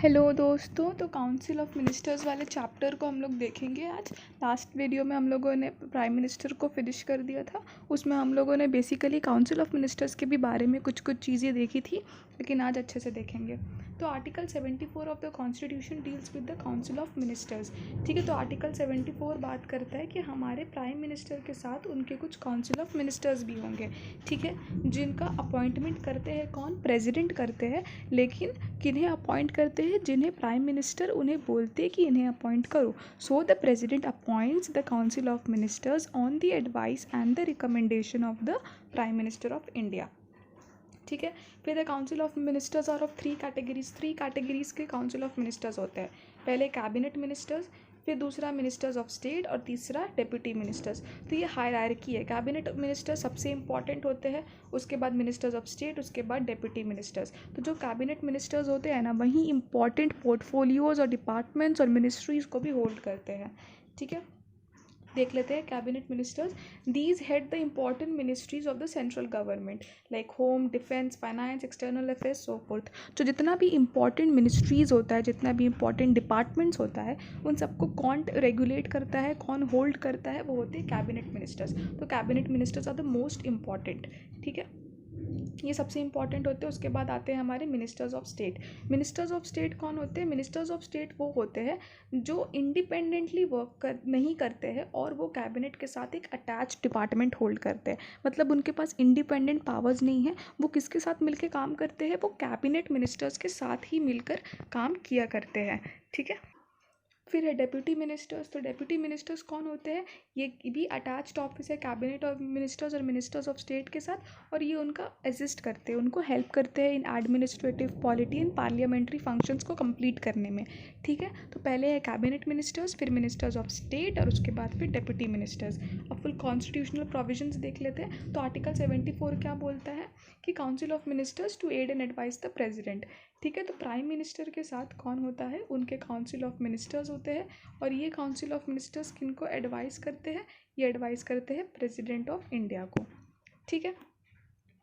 Hello दोस्तों, तो council of ministers वाले चैप्टर को हम लोग देखेंगे आज। लास्ट वीडियो में हम लोगों ने प्राइम मिनिस्टर को फिनिश कर दिया था। उसमें हम लोगों ने बेसिकली काउंसिल ऑफ मिनिस्टर्स के भी बारे में कुछ चीज़ें देखी थी, लेकिन आज अच्छे से देखेंगे। तो article 74 of the constitution deals with the council of ministers. ठीक है, तो आर्टिकल 74 बात करता है कि हमारे प्राइम मिनिस्टर के साथ उनके कुछ काउंसिल ऑफ मिनिस्टर्स भी होंगे। ठीक है, जिनका अपॉइंटमेंट करते हैं कौन? प्रेसिडेंट करते हैं। लेकिन किन्हें अपॉइंट करते हैं? जिन्हें प्राइम मिनिस्टर उन्हें बोलते हैं कि इन्हें अपॉइंट करो। So the president appoints the council of ministers on the advice and the recommendation of the prime minister of India. ठीक है, फिर the council of ministers are of three categories के काउंसिल ऑफ मिनिस्टर्स होते हैं। पहले cabinet ministers, फिर दूसरा ministers of state और तीसरा डेप्यूटी मिनिस्टर्स। तो ये हायरार्की है। कैबिनेट मिनिस्टर सबसे इंपॉर्टेंट होते हैं, उसके बाद मिनिस्टर्स ऑफ स्टेट, उसके बाद डेप्यूटी मिनिस्टर्स। तो जो कैबिनेट मिनिस्टर्स होते हैं ना, वही इंपॉर्टेंट पोर्टफोलियोज और डिपार्टमेंट्स और मिनिस्ट्रीज़ को भी होल्ड करते हैं। ठीक है, देख लेते हैं cabinet ministers. These head the important ministries of the central government like home, defence, finance, external affairs, so fourth. तो जितना भी इम्पॉर्टेंट मिनिस्ट्रीज़ होता है, जितना भी इम्पॉर्टेंट डिपार्टमेंट्स होता है, उन सबको कौन रेगुलेट करता है, कौन होल्ड करता है? वो होते हैं कैबिनेट मिनिस्टर्स। तो cabinet ministers are the most important. ठीक है, ये सबसे इंपॉर्टेंट होते हैं। उसके बाद आते हैं हमारे ministers of state. Ministers of state कौन होते हैं? मिनिस्टर्स ऑफ स्टेट वो होते हैं जो इंडिपेंडेंटली नहीं करते हैं और वो कैबिनेट के साथ एक अटैच डिपार्टमेंट होल्ड करते हैं। मतलब उनके पास इंडिपेंडेंट पावर्स नहीं है। वो किसके साथ मिलकर काम करते हैं? वो कैबिनेट मिनिस्टर्स के साथ ही मिलकर काम किया करते हैं। ठीक है, फिर है डेप्यूटी मिनिस्टर्स। तो डेप्यूटी मिनिस्टर्स कौन होते हैं? ये भी अटैच्ड ऑफिस है कैबिनेट और मिनिस्टर्स और मिनिस्टर्स ऑफ स्टेट के साथ, और ये उनका असिस्ट करते हैं, उनको हेल्प करते हैं इन administrative, polity and parliamentary functions को कंप्लीट करने में। ठीक है, तो पहले है कैबिनेट मिनिस्टर्स, फिर मिनिस्टर्स ऑफ स्टेट और उसके बाद फिर डेप्यूटी मिनिस्टर्स। अब फुल कॉन्स्टिट्यूशनल प्रोविजंस देख लेते हैं। तो आर्टिकल 74 क्या बोलता है कि council of ministers to aid and advise the president. ठीक है, तो प्राइम मिनिस्टर के साथ कौन होता है? उनके काउंसिल ऑफ मिनिस्टर्स होते हैं। और ये काउंसिल ऑफ मिनिस्टर्स किनको एडवाइस करते हैं? ये एडवाइस करते हैं प्रेसिडेंट ऑफ इंडिया को। ठीक है,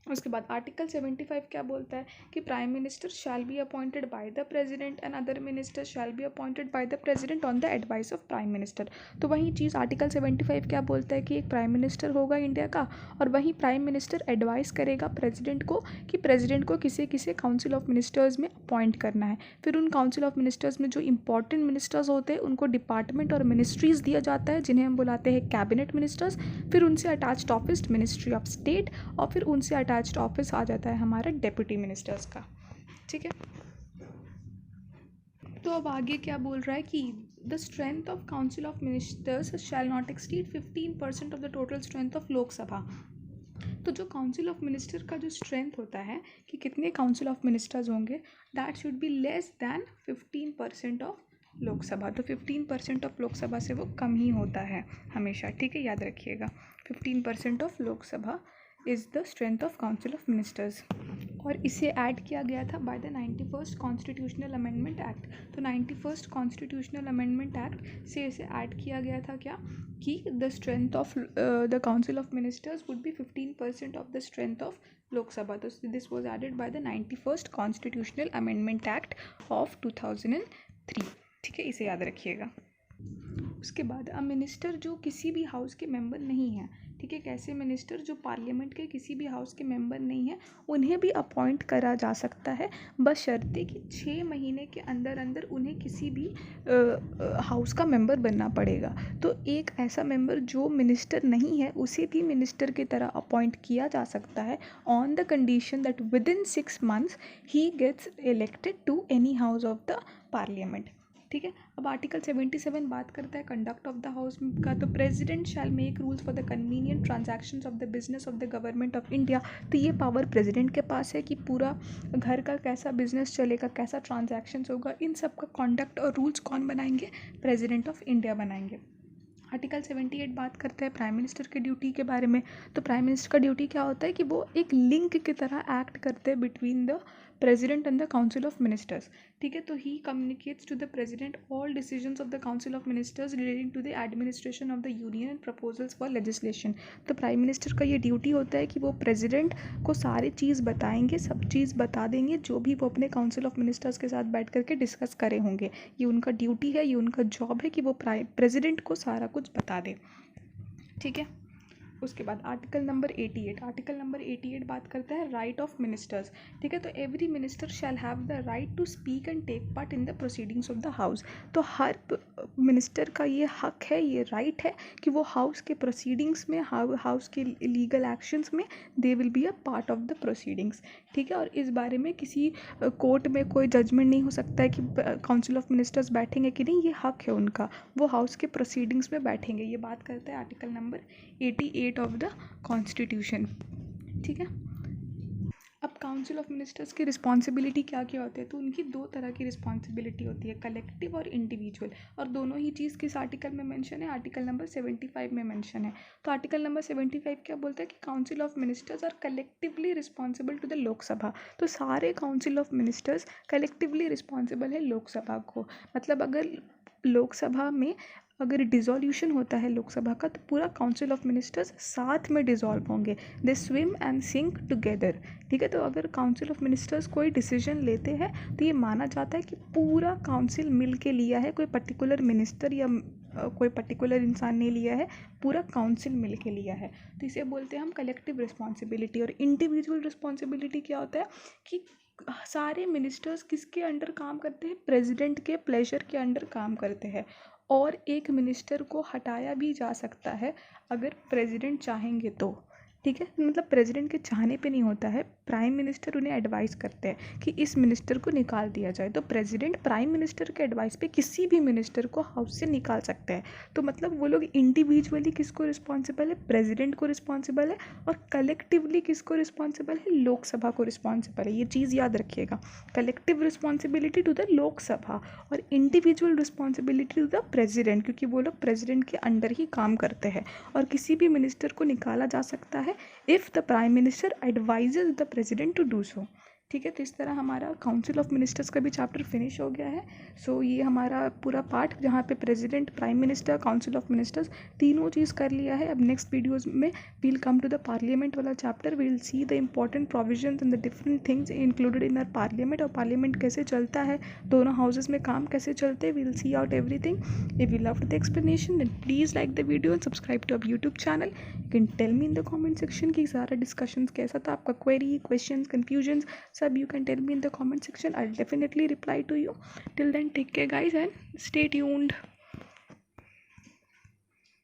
उसके बाद आर्टिकल 75 क्या बोलता है कि prime minister shall be appointed by the president and other minister shall be appointed by the president on the advice of prime minister. तो वही चीज़ आर्टिकल 75 क्या बोलता है कि एक प्राइम मिनिस्टर होगा इंडिया का, और वही प्राइम मिनिस्टर एडवाइस करेगा प्रेसिडेंट को कि प्रेसिडेंट को किसे किसे काउंसिल ऑफ मिनिस्टर्स में अपॉइंट करना है। फिर उन काउंसिल ऑफ मिनिस्टर्स में जो इंपॉर्टेंट मिनिस्टर्स होते हैं उनको डिपार्टमेंट और मिनिस्ट्रीज़ दिया जाता है, जिन्हें हम बुलाते हैं कैबिनेट मिनिस्टर्स। फिर उनसे attached office ministry of state, और फिर उनसे अटैच्ड ऑफिस आ जाता है हमारा डेप्यूटी मिनिस्टर्स का। ठीक है, तो अब आगे क्या बोल रहा है कि the strength of council of ministers shall not exceed 15% of the total strength of Lok Sabha. तो जो काउंसिल ऑफ मिनिस्टर का जो स्ट्रेंथ होता है कि कितने काउंसिल ऑफ मिनिस्टर्स होंगे, that should be less than 15% of Lok Sabha. तो 15% ऑफ लोकसभा से वो कम ही होता है हमेशा। ठीक है, याद रखिएगा 15% of Lok Sabha is the strength of council of ministers. और इसे ऐड किया गया था bye the 91st constitutional amendment act. तो 91st कॉन्स्टिट्यूशनल अमेंडमेंट एक्ट से इसे ऐड किया गया था क्या कि the strength of the council of ministers would be 15% of the strength of Lok Sabha. तो this was added by the 91st constitutional amendment act of 2003। ठीक है, इसे याद रखिएगा। उसके बाद अब मिनिस्टर जो किसी भी हाउस के मेंबर नहीं हैं, ठीक है, कैसे मिनिस्टर जो पार्लियामेंट के किसी भी हाउस के मेंबर नहीं हैं, उन्हें भी अपॉइंट करा जा सकता है, बशर्ते कि 6 महीने के अंदर अंदर उन्हें किसी भी हाउस का मेंबर बनना पड़ेगा। तो एक ऐसा मेंबर जो मिनिस्टर नहीं है उसे भी मिनिस्टर की तरह अपॉइंट किया जा सकता है on the condition that within 6 months he gets elected to any house of the parliament. ठीक है, अब आर्टिकल 77 बात करता है कंडक्ट ऑफ द हाउस का। तो president shell make rules for the convenient transactions of the business of the government of India. तो ये पावर प्रेसिडेंट के पास है कि पूरा घर का कैसा बिजनेस चलेगा, कैसा ट्रांजैक्शंस होगा, इन सब का कॉन्डक्ट और रूल्स कौन बनाएंगे? प्रेसिडेंट ऑफ इंडिया बनाएंगे। आर्टिकल 78 बात करता है प्राइम मिनिस्टर के ड्यूटी के बारे में। तो प्राइम मिनिस्टर का ड्यूटी क्या होता है कि वो एक लिंक की तरह एक्ट करते हैं between the president and the council of ministers, ठीक है। तो he communicates to the president all decisions of the council of ministers relating to the administration of the union and proposals for legislation. तो prime minister का ये duty होता है कि वो प्रेसिडेंट को सारी चीज़ बताएंगे, सब चीज़ बता देंगे जो भी वो अपने काउंसिल ऑफ मिनिस्टर्स के साथ बैठ करके डिस्कस करे होंगे। ये उनका ड्यूटी है, ये उनका जॉब है कि वो प्रेसिडेंट को सारा कुछ बता दे, ठीक है। उसके बाद आर्टिकल नंबर 88 बात करता है राइट ऑफ मिनिस्टर्स, ठीक है। तो every minister shall have the right to speak and take part in the proceedings of the house. तो हर मिनिस्टर का ये हक है, ये राइट है कि वो हाउस के प्रोसीडिंग्स में, हाउस के लीगल एक्शंस में they will be a part of the proceedings, ठीक है। और इस बारे में किसी कोर्ट में कोई जजमेंट नहीं हो सकता है कि काउंसिल ऑफ मिनिस्टर्स बैठेंगे कि नहीं, ये हक है उनका, वो हाउस के प्रोसीडिंग्स में बैठेंगे। ये बात करता है article number 88 of the constitution, ठीक है। अब काउंसिल ऑफ मिनिस्टर्स की रिस्पॉन्सिबिलिटी क्या क्या होती है, तो उनकी दो तरह की रिस्पॉन्सिबिलिटी होती है, कलेक्टिव और इंडिविजुअल। और दोनों ही चीज़ किस आर्टिकल में मेंशन है, आर्टिकल नंबर 75 में मेंशन है। तो आर्टिकल नंबर 75 क्या बोलता है कि council of ministers are collectively responsible to the Lok Sabha. तो सारे council of ministers collectively responsible है लोकसभा को। मतलब अगर लोकसभा में अगर डिज़ोल्यूशन होता है लोकसभा का, तो पूरा काउंसिल ऑफ मिनिस्टर्स साथ में डिज़ोल्व होंगे, they swim and sink together, ठीक है। तो अगर काउंसिल ऑफ मिनिस्टर्स कोई डिसीजन लेते हैं तो ये माना जाता है कि पूरा काउंसिल मिल के लिया है, कोई पर्टिकुलर मिनिस्टर या कोई पर्टिकुलर इंसान ने लिया है, पूरा काउंसिल मिल के लिया है। तो इसे बोलते हैं हम कलेक्टिव रिस्पॉन्सिबिलिटी। और इंडिविजुअल रिस्पॉन्सिबिलिटी क्या होता है कि सारे मिनिस्टर्स किसके अंडर काम करते हैं, प्रेसिडेंट के प्लेजर के अंडर काम करते हैं। और एक मिनिस्टर को हटाया भी जा सकता है अगर प्रेसिडेंट चाहेंगे तो, ठीक है। मतलब प्रेसिडेंट के चाहने पे नहीं होता है, प्राइम मिनिस्टर उन्हें एडवाइस करते हैं कि इस मिनिस्टर को निकाल दिया जाए। तो प्रेसिडेंट प्राइम मिनिस्टर के एडवाइस पे किसी भी मिनिस्टर को हाउस से निकाल सकते हैं। तो मतलब वो लोग इंडिविजुअली किसको रिस्पॉन्सिबल है, प्रेसिडेंट को रिस्पॉन्सिबल है, और कलेक्टिवली किसको रिस्पॉन्सिबल है, लोकसभा को रिस्पॉन्सिबल है। ये चीज़ याद रखिएगा, collective responsibility to the Lok Sabha और individual responsibility to the president, क्योंकि वो लोग प्रेसिडेंट के अंडर ही काम करते हैं। और किसी भी मिनिस्टर को निकाला जा सकता है if the prime minister advises the president to do so, ठीक है। तो इस तरह हमारा काउंसिल ऑफ मिनिस्टर्स का भी चैप्टर फिनिश हो गया है। सो ये हमारा पूरा पार्ट जहाँ पे president, prime minister, council of ministers तीनों चीज़ कर लिया है। अब नेक्स्ट वीडियोस में we'll come to the parliament वाला chapter, we'll see the important provisions and the different things included in our parliament, और पार्लियामेंट कैसे चलता है, दोनों हाउसेस में काम कैसे चलते हैं, we'll see out everything. If you loved the explanation then please like the video and subscribe to our YouTube channel. You can tell me in the comment section कि सारा डिस्कशन कैसा था, आपका क्वेरी, क्वेश्चन, कन्फ्यूजन सब you can tell me in the comment section. I'll definitely reply to you. Till then, take care guys and stay tuned.